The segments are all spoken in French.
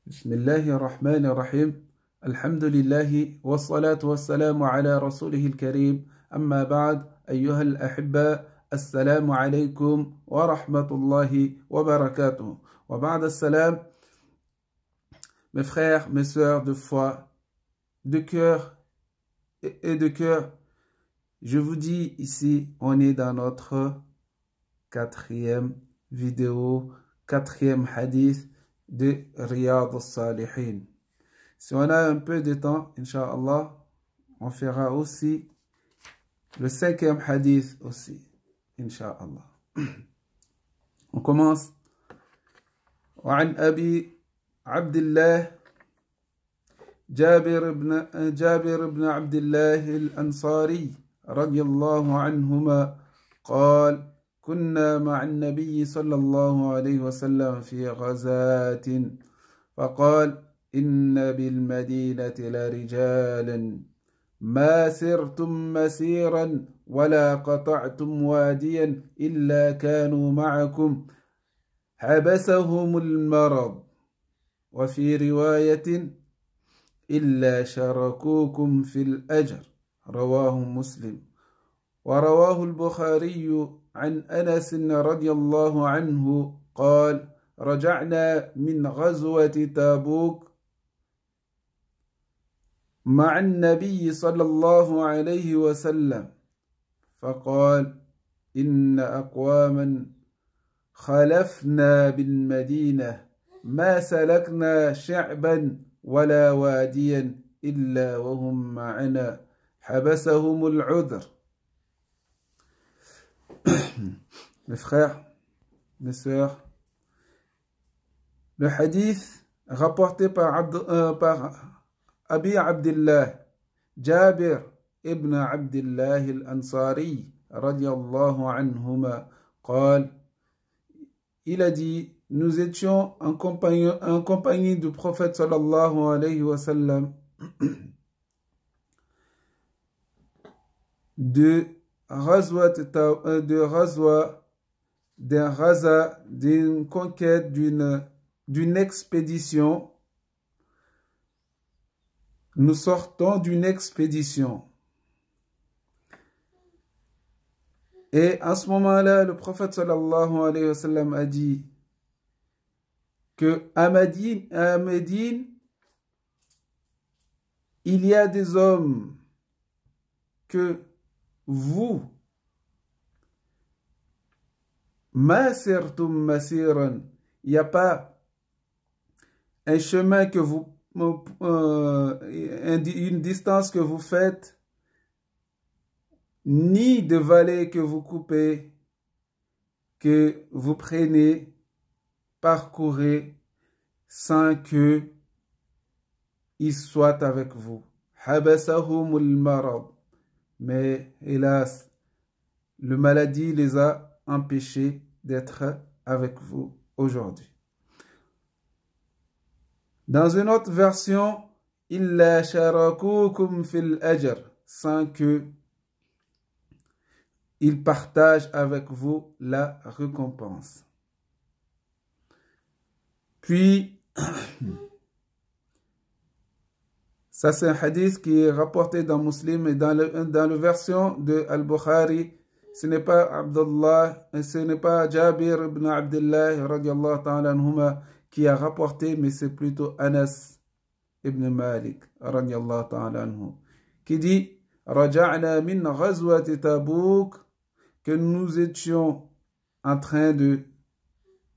بسم الله الرحمن الرحيم الحمد لله والصلاة والسلام على رسوله الكريم أما بعد أيها الأحباء السلام عليكم ورحمة الله وبركاته وبعد السلام mes frères, mes sœurs de foi, de cœur et de cœur, je vous dis ici, on est dans notre quatrième vidéo, quatrième hadith de Riyad al-Salihin. Si on a un peu de temps, Inch'Allah, on fera aussi le cinquième hadith aussi, Inch'Allah. On commence. وعن أبي عبد الله جابر بن عبد الله الأنصاري رضي الله عنهما قال كنا مع النبي صلى الله عليه وسلم في غزاة فقال إن بالمدينة لرجالا ما سرتم مسيرا ولا قطعتم واديا إلا كانوا معكم حبسهم المرض وفي رواية إلا شاركوكم في الأجر رواه مسلم ورواه البخاري عن أنس رضي الله عنه قال رجعنا من غزوة تابوك مع النبي صلى الله عليه وسلم فقال إن أقواما خلفنا بالمدينة ما سلكنا شعبا ولا واديا إلا وهم معنا حبسهم العذر. Mes frères, mes sœurs, le hadith rapporté par Abi Abdullah, Jabir ibn Abdullah al-Ansari, radiallahu anhuma, قال, il a dit, nous étions en compagnie du prophète sallallahu alayhi wa sallam de d'un raza, d'une conquête, d'une expédition. Nous sortons d'une expédition. Et à ce moment-là, le prophète sallallahu alayhi wa sallam a dit que à Médine, il y a des hommes que vous, masirtum masiran, il n'y a pas un chemin que vous, une distance que vous faites, ni de vallée que vous coupez, que vous prenez, parcourez, sans que il soit avec vous. Habasahumul marad. Mais hélas, le maladie les a empêchés d'être avec vous aujourd'hui. Dans une autre version, illa sharakukum fil ajr, sans que ils partagent avec vous la récompense. Puis, ça c'est un hadith qui est rapporté dans Muslim et dans la version de Al-Bukhari. Ce n'est pas Abdullah, ce n'est pas Jabir ibn Abdullah radiallahu ta'ala anhuma qui a rapporté, mais c'est plutôt Anas ibn Malik radiallahu ta'ala anhu qui dit Raja'na min ghazwati Tabouk, que nous étions en train de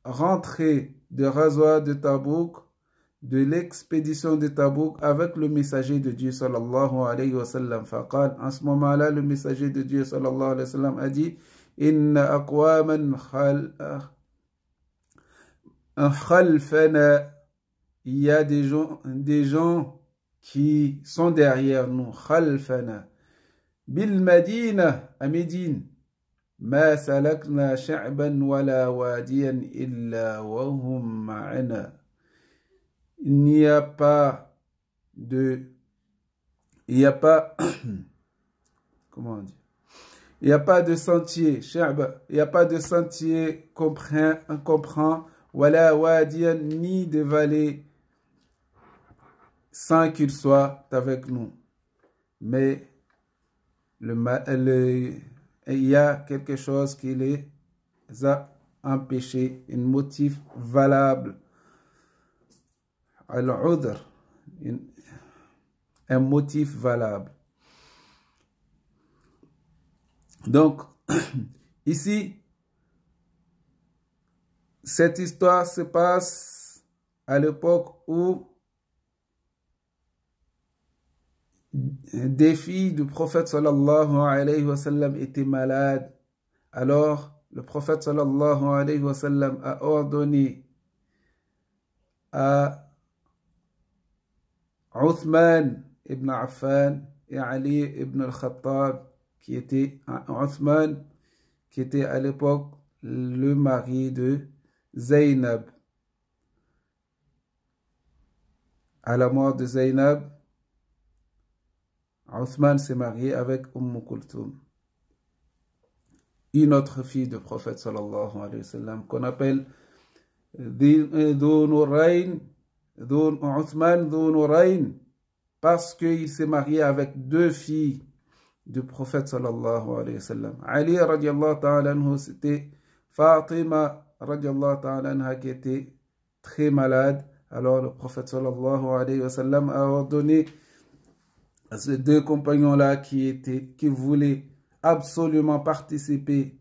rentrer de Ghazwa de Tabouk, de l'expédition de Tabouk avec le messager de Dieu sallallahu alayhi wa sallam. Faqal, en ce moment-là, le messager de Dieu sallallahu alayhi wa sallam a dit Inna aqwaman khalfana, il y a des gens qui sont derrière nous. Khalfana. Bil Madina, à Médine. Ma salakna sha'ban wala wadiyan illa wahum ma'ana. Il n'y a pas comment on dit, il n'y a pas de sentier, il n'y a pas de sentier qu'on comprend, wala wadiyan, ni de vallée, sans qu'ils soient avec nous. Mais il y a quelque chose qui les a empêchés, un motif valable. Al-udhr, un motif valable. Donc, ici, cette histoire se passe à l'époque où des filles du prophète sallallahu alayhi wa sallam étaient malades. Alors, le prophète sallallahu alayhi wa sallam a ordonné à Uthman ibn Affan et Ali ibn al-Khattab, qui était Uthman, qui était à l'époque le mari de Zaynab. À la mort de Zaynab, Uthman s'est marié avec Kulthum, une autre fille du prophète sallallahu alayhi wa sallam, qu'on appelle Uthman Dhu Nurayn, parce qu'il s'est marié avec deux filles du prophète sallallahu alayhi wa sallam. Ali radiallahu ta'ala anhu, c'était Fatima radiallahu ta'ala anha qui était très malade. Alors le prophète sallallahu alayhi wa sallam a ordonné à ces deux compagnons-là qui voulaient absolument participer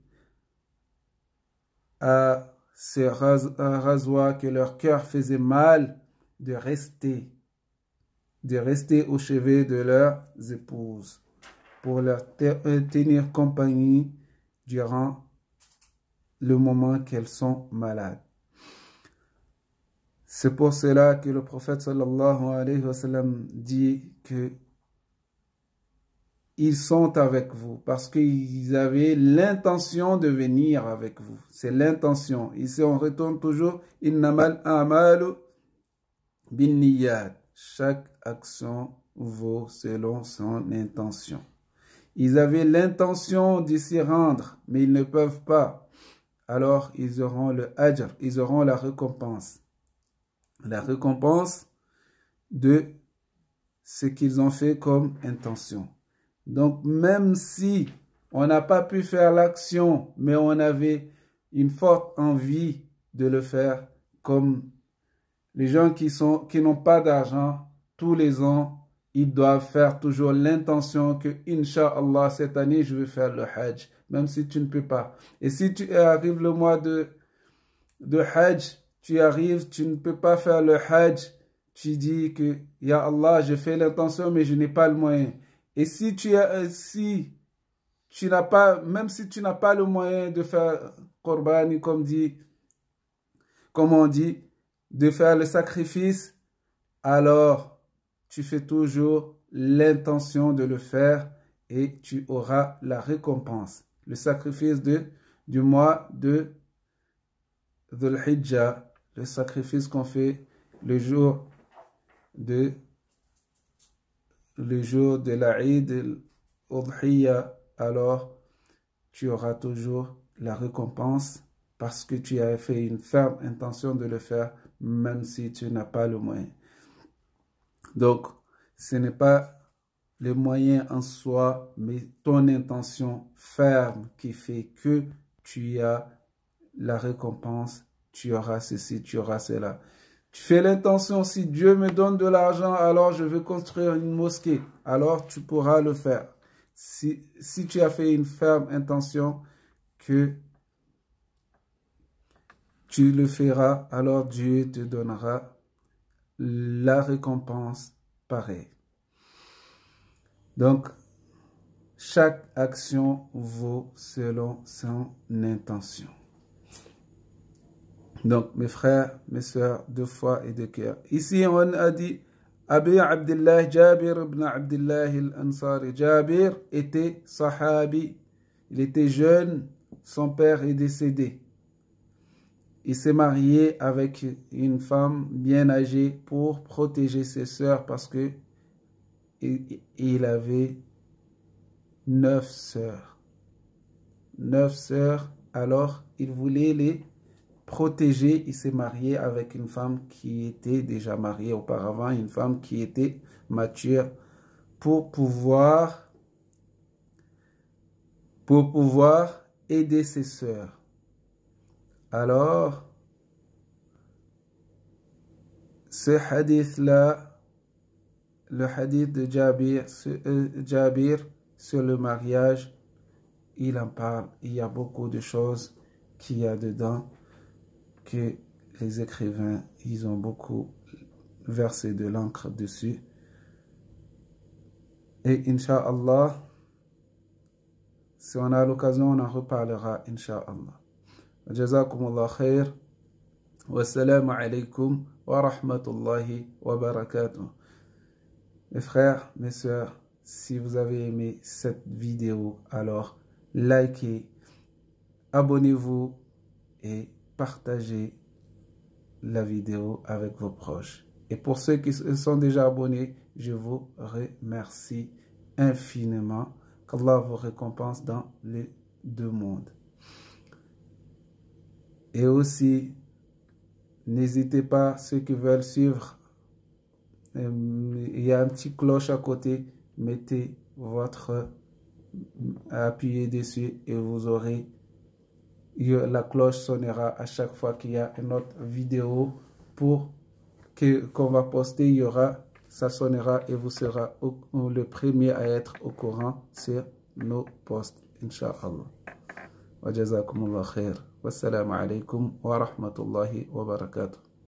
à ce rasoir, que leur cœur faisait mal, de rester au chevet de leurs épouses pour leur tenir compagnie durant le moment qu'elles sont malades. C'est pour cela que le prophète sallallahu alayhi wa sallam dit que ils sont avec vous parce qu'ils avaient l'intention de venir avec vous. C'est l'intention. Ici, on retourne toujours innamal a'malu binniyat. Chaque action vaut selon son intention. Ils avaient l'intention de s'y rendre, mais ils ne peuvent pas. Alors, ils auront le ajr, ils auront la récompense. La récompense de ce qu'ils ont fait comme intention. Donc, même si on n'a pas pu faire l'action, mais on avait une forte envie de le faire, comme les gens qui n'ont pas d'argent, tous les ans, ils doivent faire toujours l'intention que, Inch'Allah, cette année, je vais faire le Hajj, même si tu ne peux pas. Et si tu arrives le mois de Hajj, tu arrives, tu ne peux pas faire le Hajj, tu dis que, Ya Allah, j'ai fait l'intention, mais je n'ai pas le moyen. Et si tu n'as pas, même si tu n'as pas le moyen de faire Qurbani, comme on dit, de faire le sacrifice, alors tu fais toujours l'intention de le faire et tu auras la récompense. Le sacrifice du mois de Dhul Hijjah, le sacrifice qu'on fait le jour de la Eid al-Udhiyya, alors tu auras toujours la récompense parce que tu as fait une ferme intention de le faire, même si tu n'as pas le moyen. Donc, ce n'est pas le moyen en soi, mais ton intention ferme qui fait que tu as la récompense, tu auras ceci, tu auras cela. Tu fais l'intention, si Dieu me donne de l'argent, alors je veux construire une mosquée. Alors tu pourras le faire. Si tu as fait une ferme intention que tu le feras, alors Dieu te donnera la récompense pareille. Donc, chaque action vaut selon son intention. Donc, mes frères, mes sœurs, de foi et de cœur. Ici, on a dit, Abi Abdullah Jabir ibn Abdullah al-Ansari. Jabir était sahabi. Il était jeune, son père est décédé. Il s'est marié avec une femme bien âgée pour protéger ses sœurs parce que il avait 9 sœurs. Alors, il voulait les protégé, il s'est marié avec une femme qui était déjà mariée auparavant, une femme qui était mature pour pouvoir aider ses sœurs. Alors, ce hadith-là, le hadith de Jabir sur le mariage, il en parle. Il y a beaucoup de choses qu'il y a dedans que les écrivains, ils ont beaucoup versé de l'encre dessus. Et Inch'Allah, si on a l'occasion, on en reparlera, Inch'Allah. Jazakumullah khair. Wassalamu alaikum wa rahmatullahi wa barakatuh. Mes frères, mes sœurs, si vous avez aimé cette vidéo, alors likez, abonnez-vous et partagez la vidéo avec vos proches. Et pour ceux qui sont déjà abonnés, je vous remercie infiniment. Qu'Allah vous récompense dans les deux mondes. Et aussi, n'hésitez pas, ceux qui veulent suivre, il y a un petit cloche à côté, appuyez dessus et vous aurez, la cloche sonnera à chaque fois qu'il y a une autre vidéo qu'on va poster, ça sonnera et vous serez le premier à être au courant sur nos posts, Inch'Allah. Wa jazakumullah khair. Wassalamu alaikum wa rahmatullahi wa barakatuh.